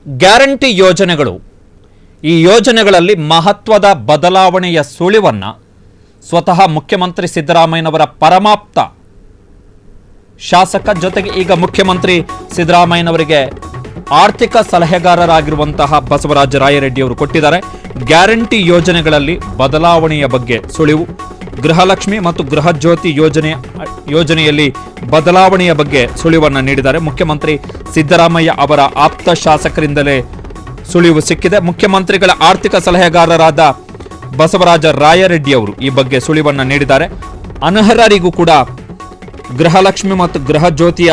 Guarantee ಯೋಜನೆಗಳು, ಈ ಯೋಜನೆಗಳಲ್ಲಿ ಮಹತ್ವದ ಬದಲಾವಣೆಯ ಸುಳಿವನ್ನು ಸ್ವತಃ ಮುಖ್ಯಮಂತ್ರಿ ಸಿದ್ದರಾಮಯ್ಯನವರ ಪರಮಾಪ್ತ ಶಾಸಕ ಜೊತೆಗೆ ಈಗ ಮುಖ್ಯಮಂತ್ರಿ ಸಿದ್ದರಾಮಯ್ಯನವರಿಗೆ ಆರ್ಥಿಕ ಸಲಹೆಗಾರರಾಗಿರುವಂತಹ ಬಸವರಾಜ ರಾಯರೆಡ್ಡಿ ಅವರು ಕೊಟ್ಟಿದ್ದಾರೆ. ಗ್ಯಾರಂಟಿ ಯೋಜನೆಗಳಲ್ಲಿ ಬದಲಾವಣೆಯ ಬಗ್ಗೆ ಸುಳಿವು, ಗೃಹಲಕ್ಷ್ಮಿ ಮತ್ತು ಗೃಹಜ್ಯೋತಿ ಯೋಜನೆಯಲ್ಲಿ ಬದಲಾವಣೆಯ ಬಗ್ಗೆ ಸುಳಿವನ್ನು ನೀಡಿದ್ದಾರೆ. ಮುಖ್ಯಮಂತ್ರಿ ಸಿದ್ದರಾಮಯ್ಯ ಅವರ ಆಪ್ತ ಶಾಸಕರಿಂದಲೇ ಸುಳಿವು ಸಿಕ್ಕಿದೆ. ಮುಖ್ಯಮಂತ್ರಿಗಳ ಆರ್ಥಿಕ ಸಲಹೆಗಾರರಾದ ಬಸವರಾಜ ರಾಯರೆಡ್ಡಿ ಅವರು ಈ ಬಗ್ಗೆ ಸುಳಿವನ್ನು ನೀಡಿದ್ದಾರೆ. ಅನರ್ಹರಿಗೂ ಕೂಡ ಗೃಹಲಕ್ಷ್ಮಿ ಮತ್ತು ಗೃಹಜ್ಯೋತಿಯ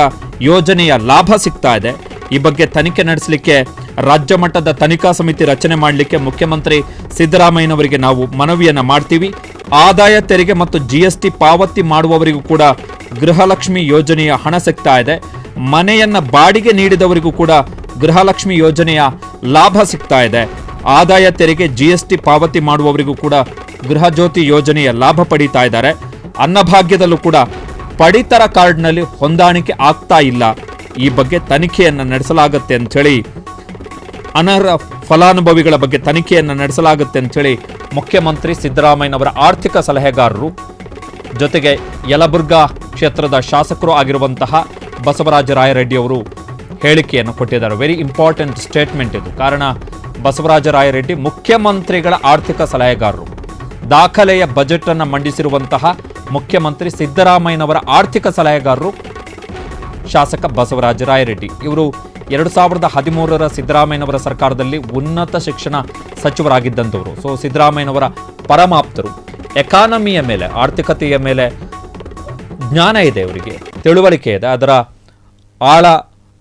ಯೋಜನೆಯ ಲಾಭ ಸಿಗ್ತಾ ಇದೆ. ಈ ಬಗ್ಗೆ ತನಿಖೆ ನಡೆಸಲಿಕ್ಕೆ ರಾಜ್ಯ ಮಟ್ಟದ ತನಿಖಾ ಸಮಿತಿ ರಚನೆ ಮಾಡಲಿಕ್ಕೆ ಮುಖ್ಯಮಂತ್ರಿ ಸಿದ್ದರಾಮಯ್ಯನವರಿಗೆ ನಾವು ಮನವಿಯನ್ನ ಮಾಡ್ತೀವಿ. ಆದಾಯ ತೆರಿಗೆ ಮತ್ತು GST ಪಾವತಿ ಮಾಡುವವರಿಗೂ ಕೂಡ ಗೃಹಲಕ್ಷ್ಮಿ ಯೋಜನೆಯ ಹಣ ಸಿಗ್ತಾ ಇದೆ. ಮನೆಯನ್ನ ಬಾಡಿಗೆ ನೀಡಿದವರಿಗೂ ಕೂಡ ಗೃಹಲಕ್ಷ್ಮಿ ಯೋಜನೆಯ ಲಾಭ ಸಿಗ್ತಾ ಇದೆ. ಆದಾಯ ತೆರಿಗೆ GST ಪಾವತಿ ಮಾಡುವವರಿಗೂ ಕೂಡ ಗೃಹಜ್ಯೋತಿ ಯೋಜನೆಯ ಲಾಭ ಪಡೀತಾ ಇದ್ದಾರೆ. ಅನ್ನಭಾಗ್ಯದಲ್ಲೂ ಕೂಡ ಪಡಿತರ ಕಾರ್ಡ್ನಲ್ಲಿ ಹೊಂದಾಣಿಕೆ ಆಗ್ತಾ ಇಲ್ಲ. ಈ ಬಗ್ಗೆ ತನಿಖೆಯನ್ನು ನಡೆಸಲಾಗುತ್ತೆ ಅಂತೇಳಿ, ಅನರ್ಹ ಫಲಾನುಭವಿಗಳ ಬಗ್ಗೆ ತನಿಖೆಯನ್ನು ನಡೆಸಲಾಗುತ್ತೆ ಅಂತೇಳಿ ಮುಖ್ಯಮಂತ್ರಿ ಸಿದ್ದರಾಮಯ್ಯನವರ ಆರ್ಥಿಕ ಸಲಹೆಗಾರರು ಜೊತೆಗೆ ಯಲಬುರ್ಗಾ ಕ್ಷೇತ್ರದ ಶಾಸಕರು ಆಗಿರುವಂತಹ ಬಸವರಾಜ ರಾಯರೆಡ್ಡಿ ಅವರು ಹೇಳಿಕೆಯನ್ನು ಕೊಟ್ಟಿದ್ದಾರೆ. ವೆರಿ ಇಂಪಾರ್ಟೆಂಟ್ ಸ್ಟೇಟ್ಮೆಂಟ್ ಇದು. ಕಾರಣ ಬಸವರಾಜ ರಾಯರೆಡ್ಡಿ ಮುಖ್ಯಮಂತ್ರಿಗಳ ಆರ್ಥಿಕ ಸಲಹೆಗಾರರು, ದಾಖಲೆಯ ಬಜೆಟ್ ಅನ್ನು ಮಂಡಿಸಿರುವಂತಹ ಮುಖ್ಯಮಂತ್ರಿ ಸಿದ್ದರಾಮಯ್ಯನವರ ಆರ್ಥಿಕ ಸಲಹೆಗಾರರು ಶಾಸಕ ಬಸವರಾಜ ರಾಯರೆಡ್ಡಿ ಇವರು 2013ರ ಸಿದ್ದರಾಮಯ್ಯನವರ ಸರ್ಕಾರದಲ್ಲಿ ಉನ್ನತ ಶಿಕ್ಷಣ ಸಚಿವರಾಗಿದ್ದಂಥವರು. ಸೊ ಸಿದ್ದರಾಮಯ್ಯನವರ ಪರಮಾಪ್ತರು. ಎಕಾನಮಿಯ ಮೇಲೆ, ಆರ್ಥಿಕತೆಯ ಮೇಲೆ ಜ್ಞಾನ ಇದೆ, ಅವರಿಗೆ ತಿಳುವಳಿಕೆ ಇದೆ. ಅದರ ಆಳ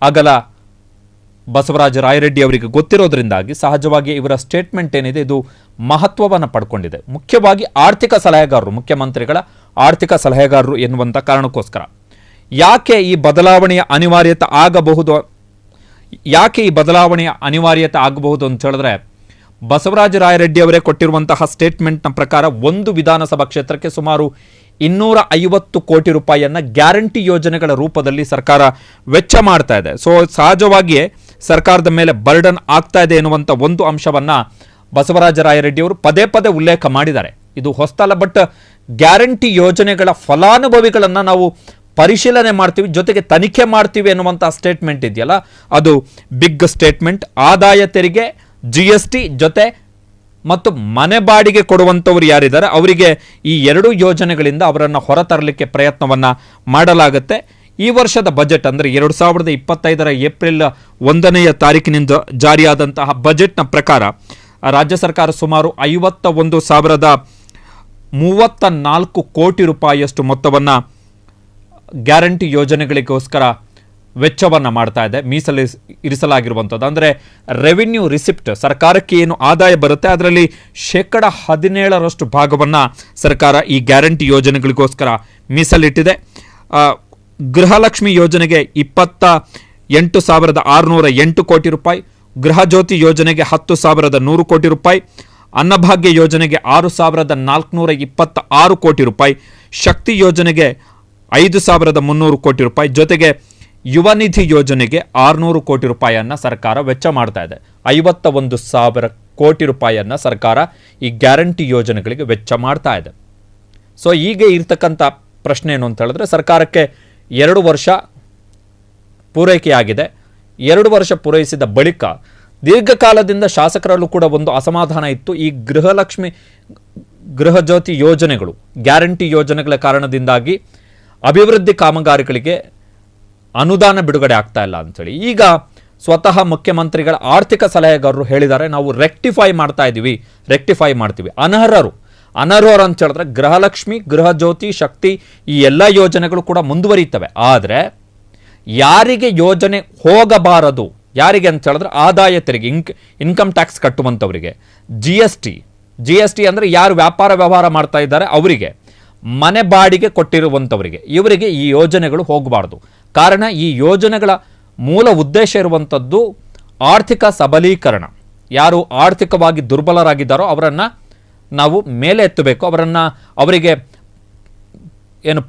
ಅಗಲ ಬಸವರಾಜ ರಾಯರೆಡ್ಡಿ ಅವರಿಗೆ ಗೊತ್ತಿರೋದ್ರಿಂದಾಗಿ ಸಹಜವಾಗಿ ಇವರ ಸ್ಟೇಟ್ಮೆಂಟ್ ಏನಿದೆ ಇದು ಮಹತ್ವವನ್ನು ಪಡ್ಕೊಂಡಿದೆ. ಮುಖ್ಯವಾಗಿ ಆರ್ಥಿಕ ಸಲಹೆಗಾರರು, ಮುಖ್ಯಮಂತ್ರಿಗಳ ಆರ್ಥಿಕ ಸಲಹೆಗಾರರು ಎನ್ನುವಂಥ ಕಾರಣಕ್ಕೋಸ್ಕರ ಯಾಕೆ ಈ ಬದಲಾವಣೆಯ ಅನಿವಾರ್ಯತೆ ಆಗಬಹುದು ಅಂತ ಹೇಳಿದ್ರೆ, ಬಸವರಾಜ ರಾಯರೆಡ್ಡಿ ಅವರೇ ಕೊಟ್ಟಿರುವಂತಹ ಸ್ಟೇಟ್ಮೆಂಟ್ನ ಪ್ರಕಾರ ಒಂದು ವಿಧಾನಸಭಾ ಕ್ಷೇತ್ರಕ್ಕೆ ಸುಮಾರು 250 ಕೋಟಿ ರೂಪಾಯಿಯನ್ನ ಗ್ಯಾರಂಟಿ ಯೋಜನೆಗಳ ರೂಪದಲ್ಲಿ ಸರ್ಕಾರ ವೆಚ್ಚ ಮಾಡ್ತಾ ಇದೆ. ಸೊ ಸಹಜವಾಗಿಯೇ ಸರ್ಕಾರದ ಮೇಲೆ ಬರ್ಡನ್ ಆಗ್ತಾ ಇದೆ ಎನ್ನುವಂಥ ಒಂದು ಅಂಶವನ್ನ ಬಸವರಾಜ ರಾಯರೆಡ್ಡಿ ಅವರು ಪದೇ ಪದೇ ಉಲ್ಲೇಖ ಮಾಡಿದ್ದಾರೆ. ಇದು ಹೊಸ್ತಲ್ಲ, ಬಟ್ ಗ್ಯಾರಂಟಿ ಯೋಜನೆಗಳ ಫಲಾನುಭವಿಗಳನ್ನ ನಾವು ಪರಿಶೀಲನೆ ಮಾಡ್ತೀವಿ, ಜೊತೆಗೆ ತನಿಖೆ ಮಾಡ್ತೀವಿ ಎನ್ನುವಂಥ ಸ್ಟೇಟ್ಮೆಂಟ್ ಇದೆಯಲ್ಲ, ಅದು ಬಿಗ್ ಸ್ಟೇಟ್ಮೆಂಟ್. ಆದಾಯ ತೆರಿಗೆ, GST ಜೊತೆ ಮತ್ತು ಮನೆ ಬಾಡಿಗೆ ಕೊಡುವಂಥವ್ರು ಯಾರಿದ್ದಾರೆ ಅವರಿಗೆ ಈ ಎರಡೂ ಯೋಜನೆಗಳಿಂದ ಅವರನ್ನು ಹೊರತರಲಿಕ್ಕೆ ಪ್ರಯತ್ನವನ್ನು ಮಾಡಲಾಗುತ್ತೆ. ಈ ವರ್ಷದ ಬಜೆಟ್ ಅಂದರೆ 2025ರ ಏಪ್ರಿಲ್ 1ನೇ ತಾರೀಕಿನಿಂದ ಜಾರಿಯಾದಂತಹ ಬಜೆಟ್ನ ಪ್ರಕಾರ ರಾಜ್ಯ ಸರ್ಕಾರ ಸುಮಾರು 51,034 ಕೋಟಿ ರೂಪಾಯಿಯಷ್ಟು ಮೊತ್ತವನ್ನು ಗ್ಯಾರಂಟಿ ಯೋಜನೆಗಳಿಗೋಸ್ಕರ ವೆಚ್ಚವನ್ನು ಮಾಡ್ತಾ ಇದೆ, ಇರಿಸಲಾಗಿರುವಂಥದ್ದು. ಅಂದರೆ ರೆವಿನ್ಯೂ ರಿಸಿಪ್ಟ್, ಸರ್ಕಾರಕ್ಕೆ ಏನು ಆದಾಯ ಬರುತ್ತೆ ಅದರಲ್ಲಿ 17% ಭಾಗವನ್ನು ಸರ್ಕಾರ ಈ ಗ್ಯಾರಂಟಿ ಯೋಜನೆಗಳಿಗೋಸ್ಕರ ಮೀಸಲಿಟ್ಟಿದೆ. ಗೃಹಲಕ್ಷ್ಮಿ ಯೋಜನೆಗೆ 28,608 ಕೋಟಿ ರೂಪಾಯಿ, ಗೃಹಜ್ಯೋತಿ ಯೋಜನೆಗೆ 10,100 ಕೋಟಿ ರೂಪಾಯಿ, ಅನ್ನಭಾಗ್ಯ ಯೋಜನೆಗೆ 6,426 ಕೋಟಿ ರೂಪಾಯಿ, ಶಕ್ತಿ ಯೋಜನೆಗೆ 5,300 ಕೋಟಿ ರೂಪಾಯಿ, ಜೊತೆಗೆ ಯುವ ನಿಧಿ ಯೋಜನೆಗೆ 600 ಕೋಟಿ ರೂಪಾಯಿಯನ್ನು ಸರ್ಕಾರ ವೆಚ್ಚ ಮಾಡ್ತಾ ಇದೆ. 51,000 ಕೋಟಿ ರೂಪಾಯಿಯನ್ನು ಸರ್ಕಾರ ಈ ಗ್ಯಾರಂಟಿ ಯೋಜನೆಗಳಿಗೆ ವೆಚ್ಚ ಮಾಡ್ತಾ ಇದೆ. ಸೊ ಈಗ ಇರ್ತಕ್ಕಂಥ ಪ್ರಶ್ನೆ ಏನು ಅಂತ ಹೇಳಿದ್ರೆ, ಸರ್ಕಾರಕ್ಕೆ 2 ವರ್ಷ ಪೂರೈಕೆಯಾಗಿದೆ. 2 ವರ್ಷ ಪೂರೈಸಿದ ಬಳಿಕ ದೀರ್ಘಕಾಲದಿಂದ ಶಾಸಕರಲ್ಲೂ ಕೂಡ ಒಂದು ಅಸಮಾಧಾನ ಇತ್ತು. ಈ ಗೃಹಲಕ್ಷ್ಮಿ, ಗೃಹಜ್ಯೋತಿ ಯೋಜನೆಗಳು, ಗ್ಯಾರಂಟಿ ಯೋಜನೆಗಳ ಕಾರಣದಿಂದಾಗಿ ಅಭಿವೃದ್ಧಿ ಕಾಮಗಾರಿಗಳಿಗೆ ಅನುದಾನ ಬಿಡುಗಡೆ ಆಗ್ತಾ ಇಲ್ಲ ಅಂತೇಳಿ ಈಗ ಸ್ವತಃ ಮುಖ್ಯಮಂತ್ರಿಗಳ ಆರ್ಥಿಕ ಸಲಹೆಗಾರರು ಹೇಳಿದ್ದಾರೆ, ನಾವು ರೆಕ್ಟಿಫೈ ಮಾಡ್ತೀವಿ. ಅನರ್ಹರು ಅಂತ ಹೇಳಿದ್ರೆ ಗೃಹಲಕ್ಷ್ಮಿ, ಗೃಹಜ್ಯೋತಿ, ಶಕ್ತಿ ಈ ಎಲ್ಲ ಯೋಜನೆಗಳು ಕೂಡ ಮುಂದುವರಿಯುತ್ತವೆ. ಆದರೆ ಯಾರಿಗೆ ಯೋಜನೆ ಹೋಗಬಾರದು, ಯಾರಿಗೆ ಅಂತ ಹೇಳಿದ್ರೆ ಆದಾಯ ತೆರಿಗೆ, ಇನ್ಕಮ್ ಟ್ಯಾಕ್ಸ್ ಕಟ್ಟುವಂಥವರಿಗೆ, GST ಅಂದರೆ ಯಾರು ವ್ಯಾಪಾರ ವ್ಯವಹಾರ ಮಾಡ್ತಾ ಇದ್ದಾರೆ ಅವರಿಗೆ, ಮನೆ ಬಾಡಿಗೆ ಕೊಟ್ಟಿರುವಂಥವರಿಗೆ, ಇವರಿಗೆ ಈ ಯೋಜನೆಗಳು ಹೋಗಬಾರ್ದು. ಕಾರಣ ಈ ಯೋಜನೆಗಳ ಮೂಲ ಉದ್ದೇಶ ಇರುವಂಥದ್ದು ಆರ್ಥಿಕ ಸಬಲೀಕರಣ. ಯಾರು ಆರ್ಥಿಕವಾಗಿ ದುರ್ಬಲರಾಗಿದ್ದಾರೋ ಅವರನ್ನು ನಾವು ಮೇಲೆ ಎತ್ತಬೇಕು, ಅವರಿಗೆ ಏನು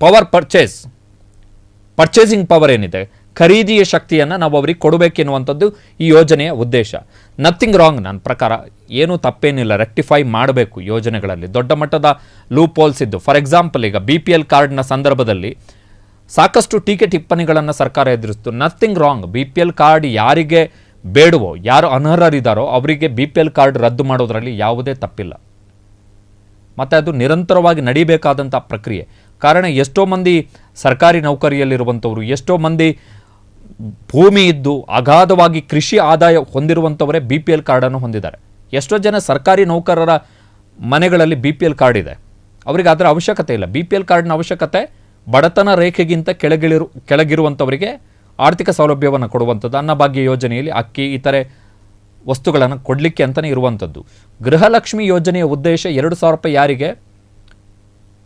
ಪರ್ಚೇಸಿಂಗ್ ಪವರ್ ಏನಿದೆ, ಖರೀದಿಯ ಶಕ್ತಿಯನ್ನು ನಾವು ಅವರಿಗೆ ಕೊಡಬೇಕೆನ್ನುವಂಥದ್ದು ಈ ಯೋಜನೆಯ ಉದ್ದೇಶ. Nothing wrong. ನನ್ನ ಪ್ರಕಾರ ಏನೂ ತಪ್ಪೇನಿಲ್ಲ, ರೆಕ್ಟಿಫೈ ಮಾಡಬೇಕು ಯೋಜನೆಗಳಲ್ಲಿ. ದೊಡ್ಡ ಮಟ್ಟದ ಲೂಪ್ ಹೋಲ್ಸ್ ಇದ್ದು, ಫಾರ್ ಎಕ್ಸಾಂಪಲ್ ಈಗ BPL ಕಾರ್ಡ್ನ ಸಂದರ್ಭದಲ್ಲಿ ಸಾಕಷ್ಟು ಟೀಕೆ ಟಿಪ್ಪಣಿಗಳನ್ನು ಸರ್ಕಾರ ಎದುರಿಸ್ತು. Nothing wrong. BPL ಕಾರ್ಡ್ ಯಾರಿಗೆ ಬೇಡವೋ, ಯಾರು ಅನರ್ಹರಿದ್ದಾರೋ ಅವರಿಗೆ BPL ಕಾರ್ಡ್ ರದ್ದು ಮಾಡೋದರಲ್ಲಿ ಯಾವುದೇ ತಪ್ಪಿಲ್ಲ. ಮತ್ತು ಅದು ನಿರಂತರವಾಗಿ ನಡೀಬೇಕಾದಂಥ ಪ್ರಕ್ರಿಯೆ. ಕಾರಣ ಎಷ್ಟೋ ಮಂದಿ ಸರ್ಕಾರಿ ನೌಕರಿಯಲ್ಲಿರುವಂಥವ್ರು, ಎಷ್ಟೋ ಮಂದಿ ಭೂಮಿ ಇದ್ದು ಅಗಾಧವಾಗಿ ಕೃಷಿ ಆದಾಯ ಹೊಂದಿರುವಂಥವರೇ BPL ಕಾರ್ಡನ್ನು ಹೊಂದಿದ್ದಾರೆ. ಎಷ್ಟೋ ಜನ ಸರ್ಕಾರಿ ನೌಕರರ ಮನೆಗಳಲ್ಲಿ BPL ಕಾರ್ಡ್ ಇದೆ, ಅವರಿಗೆ ಅದರ ಅವಶ್ಯಕತೆ ಇಲ್ಲ. BPL ಕಾರ್ಡ್ನ ಅವಶ್ಯಕತೆ ಬಡತನ ರೇಖೆಗಿಂತ ಕೆಳಗಿರುವಂಥವರಿಗೆ ಆರ್ಥಿಕ ಸೌಲಭ್ಯವನ್ನು ಕೊಡುವಂಥದ್ದು. ಅನ್ನಭಾಗ್ಯ ಯೋಜನೆಯಲ್ಲಿ ಅಕ್ಕಿ ಇತರೆ ವಸ್ತುಗಳನ್ನು ಕೊಡಲಿಕ್ಕೆ ಅಂತಲೇ ಇರುವಂಥದ್ದು. ಗೃಹಲಕ್ಷ್ಮಿ ಯೋಜನೆಯ ಉದ್ದೇಶ 2,000 ರೂಪಾಯಿ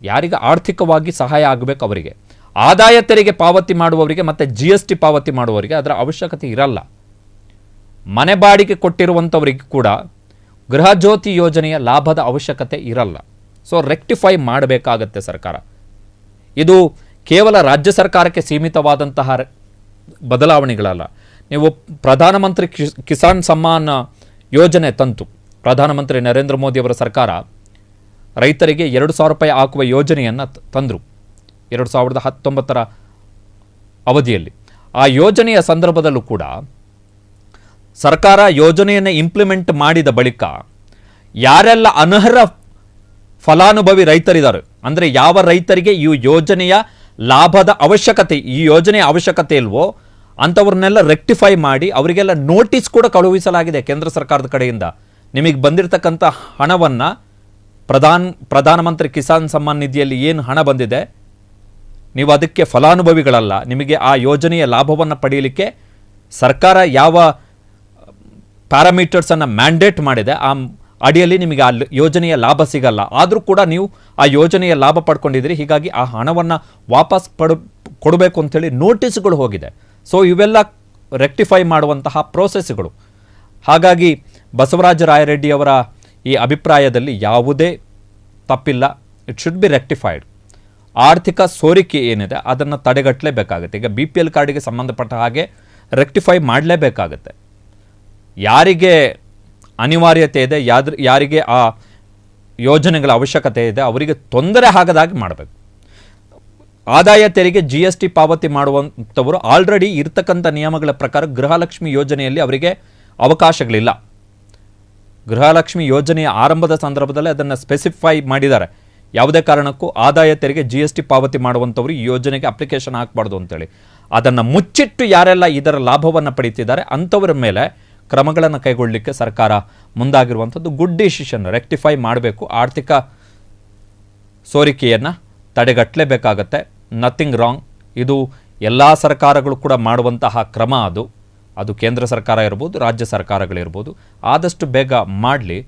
ಯಾರಿಗೆ ಆರ್ಥಿಕವಾಗಿ ಸಹಾಯ ಆಗಬೇಕು ಅವರಿಗೆ. ಆದಾಯ ತೆರಿಗೆ ಪಾವತಿ ಮಾಡುವವರಿಗೆ ಮತ್ತು GST ಪಾವತಿ ಮಾಡುವವರಿಗೆ ಅದರ ಅವಶ್ಯಕತೆ ಇರಲ್ಲ. ಮನೆ ಬಾಡಿಗೆ ಕೊಟ್ಟಿರುವಂಥವರಿಗೆ ಕೂಡ ಗೃಹಜ್ಯೋತಿ ಯೋಜನೆಯ ಲಾಭದ ಅವಶ್ಯಕತೆ ಇರಲ್ಲ. ಸೊ ರೆಕ್ಟಿಫೈ ಮಾಡಬೇಕಾಗತ್ತೆ ಸರ್ಕಾರ. ಇದು ಕೇವಲ ರಾಜ್ಯ ಸರ್ಕಾರಕ್ಕೆ ಸೀಮಿತವಾದಂತಹ ಬದಲಾವಣೆಗಳಲ್ಲ. ನೀವು ಪ್ರಧಾನಮಂತ್ರಿ ಕಿಸಾನ್ ಸಮ್ಮಾನ್ ಯೋಜನೆ ತಂತು. ಪ್ರಧಾನಮಂತ್ರಿ ನರೇಂದ್ರ ಮೋದಿ ಅವರ ಸರ್ಕಾರ ರೈತರಿಗೆ 2,000 ರೂಪಾಯಿ ಹಾಕುವ ಯೋಜನೆಯನ್ನು ತಂದರು 2019 ಅವಧಿಯಲ್ಲಿ. ಆ ಯೋಜನೆಯ ಸಂದರ್ಭದಲ್ಲೂ ಕೂಡ ಸರ್ಕಾರ ಯೋಜನೆಯನ್ನು ಇಂಪ್ಲಿಮೆಂಟ್ ಮಾಡಿದ ಬಳಿಕ ಯಾರೆಲ್ಲ ಅನರ್ಹ ಫಲಾನುಭವಿ ರೈತರಿದ್ದಾರೆ, ಅಂದರೆ ಯಾವ ರೈತರಿಗೆ ಈ ಯೋಜನೆಯ ಲಾಭದ ಅವಶ್ಯಕತೆ, ಈ ಯೋಜನೆಯ ಅವಶ್ಯಕತೆ ಇಲ್ವೋ ಅಂಥವ್ರನ್ನೆಲ್ಲ ರೆಕ್ಟಿಫೈ ಮಾಡಿ ಅವರಿಗೆಲ್ಲ ನೋಟಿಸ್ ಕೂಡ ಕಳುಹಿಸಲಾಗಿದೆ ಕೇಂದ್ರ ಸರ್ಕಾರದ ಕಡೆಯಿಂದ. ನಿಮಗೆ ಬಂದಿರತಕ್ಕಂಥ ಹಣವನ್ನು ಪ್ರಧಾನಮಂತ್ರಿ ಕಿಸಾನ್ ಸಮ್ಮಾನ್ ನಿಧಿಯಲ್ಲಿ ಏನು ಹಣ ಬಂದಿದೆ, ನೀವು ಅದಕ್ಕೆ ಫಲಾನುಭವಿಗಳಲ್ಲ. ನಿಮಗೆ ಆ ಯೋಜನೆಯ ಲಾಭವನ್ನು ಪಡೆಯಲಿಕ್ಕೆ ಸರ್ಕಾರ ಯಾವ ಪ್ಯಾರಾಮೀಟರ್ಸನ್ನು ಮ್ಯಾಂಡೇಟ್ ಮಾಡಿದೆ ಆ ಅಡಿಯಲ್ಲಿ ನಿಮಗೆ ಆ ಯೋಜನೆಯ ಲಾಭ ಸಿಗಲ್ಲ. ಆದರೂ ಕೂಡ ನೀವು ಆ ಯೋಜನೆಯ ಲಾಭ ಪಡ್ಕೊಂಡಿದ್ದೀರಿ, ಹೀಗಾಗಿ ಆ ಹಣವನ್ನು ವಾಪಸ್ ಕೊಡಬೇಕು ಅಂಥೇಳಿ ನೋಟಿಸ್ಗಳು ಹೋಗಿದೆ. ಸೊ ಇವೆಲ್ಲ ರೆಕ್ಟಿಫೈ ಮಾಡುವಂತಹ ಪ್ರೋಸೆಸ್ಗಳು. ಹಾಗಾಗಿ ಬಸವರಾಜ ರಾಯರೆಡ್ಡಿ ಅವರ ಈ ಅಭಿಪ್ರಾಯದಲ್ಲಿ ಯಾವುದೇ ತಪ್ಪಿಲ್ಲ. It should be rectified. ಆರ್ಥಿಕ ಸೋರಿಕೆ ಏನಿದೆ ಅದನ್ನು ತಡೆಗಟ್ಟಲೇಬೇಕಾಗುತ್ತೆ. ಈಗ BPL ಕಾರ್ಡಿಗೆ ಸಂಬಂಧಪಟ್ಟ ಹಾಗೆ ರೆಕ್ಟಿಫೈ ಮಾಡಲೇಬೇಕಾಗತ್ತೆ. ಯಾರಿಗೆ ಅನಿವಾರ್ಯತೆ ಇದೆ, ಯಾರಿಗೆ ಆ ಯೋಜನೆಗಳ ಅವಶ್ಯಕತೆ ಇದೆ ಅವರಿಗೆ ತೊಂದರೆ ಆಗದಾಗಿ ಮಾಡಬೇಕು. ಆದಾಯ ತೆರಿಗೆ GST ಪಾವತಿ ಮಾಡುವಂಥವರು ಆಲ್ರೆಡಿ ಇರ್ತಕ್ಕಂಥ ನಿಯಮಗಳ ಪ್ರಕಾರ ಗೃಹಲಕ್ಷ್ಮಿ ಯೋಜನೆಯಲ್ಲಿ ಅವರಿಗೆ ಅವಕಾಶಗಳಿಲ್ಲ. ಗೃಹಲಕ್ಷ್ಮಿ ಯೋಜನೆಯ ಆರಂಭದ ಸಂದರ್ಭದಲ್ಲಿ ಅದನ್ನು ಸ್ಪೆಸಿಫೈ ಮಾಡಿದ್ದಾರೆ. ಯಾವುದೇ ಕಾರಣಕ್ಕೂ ಆದಾಯ ತೆರಿಗೆ GST ಪಾವತಿ ಮಾಡುವಂಥವ್ರು ಈ ಯೋಜನೆಗೆ ಅಪ್ಲಿಕೇಶನ್ ಹಾಕಬಾರ್ದು ಅಂತೇಳಿ. ಅದನ್ನು ಮುಚ್ಚಿಟ್ಟು ಯಾರೆಲ್ಲ ಇದರ ಲಾಭವನ್ನು ಪಡೀತಿದ್ದಾರೆ ಅಂಥವ್ರ ಮೇಲೆ ಕ್ರಮಗಳನ್ನು ಕೈಗೊಳ್ಳಲಿಕ್ಕೆ ಸರ್ಕಾರ ಮುಂದಾಗಿರುವಂಥದ್ದು ಗುಡ್ ಡಿಸಿಷನ್. ರೆಕ್ಟಿಫೈ ಮಾಡಬೇಕು. ಆರ್ಥಿಕ ಸೋರಿಕೆಯನ್ನು ತಡೆಗಟ್ಟಲೇಬೇಕಾಗತ್ತೆ. Nothing wrong. ಇದು ಎಲ್ಲ ಸರ್ಕಾರಗಳು ಕೂಡ ಮಾಡುವಂತಹ ಕ್ರಮ. ಅದು ಕೇಂದ್ರ ಸರ್ಕಾರ ಇರ್ಬೋದು, ರಾಜ್ಯ ಸರ್ಕಾರಗಳಿರ್ಬೋದು. ಆದಷ್ಟು ಬೇಗ ಮಾಡಲಿ.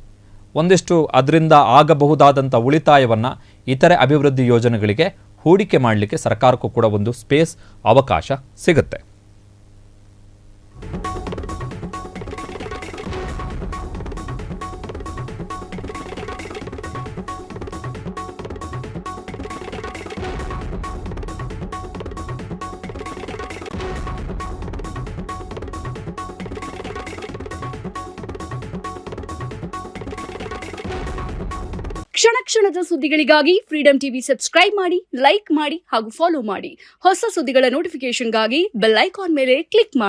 ಒಂದಿಷ್ಟು ಅದರಿಂದ ಆಗಬಹುದಾದಂಥ ಉಳಿತಾಯವನ್ನು ಇತರೆ ಅಭಿವೃದ್ಧಿ ಯೋಜನೆಗಳಿಗೆ ಹೂಡಿಕೆ ಮಾಡಲಿಕ್ಕೆ ಸರ್ಕಾರಕ್ಕೂ ಕೂಡ ಒಂದು ಸ್ಪೇಸ್, ಅವಕಾಶ ಸಿಗುತ್ತೆ. ಕ್ಷಣ ಕ್ಷಣದ ಸುದ್ದಿಗಳಿಗಾಗಿ ಫ್ರೀಡಂ ಟಿವಿ ಸಬ್ಸ್ಕ್ರೈಬ್ ಮಾಡಿ, ಲೈಕ್ ಮಾಡಿ ಹಾಗೂ ಫಾಲೋ ಮಾಡಿ. ಹೊಸ ಸುದ್ದಿಗಳ ನೋಟಿಫಿಕೇಶನ್ಗಾಗಿ ಬೆಲ್ ಐಕಾನ್ ಮೇಲೆ ಕ್ಲಿಕ್ ಮಾಡಿ.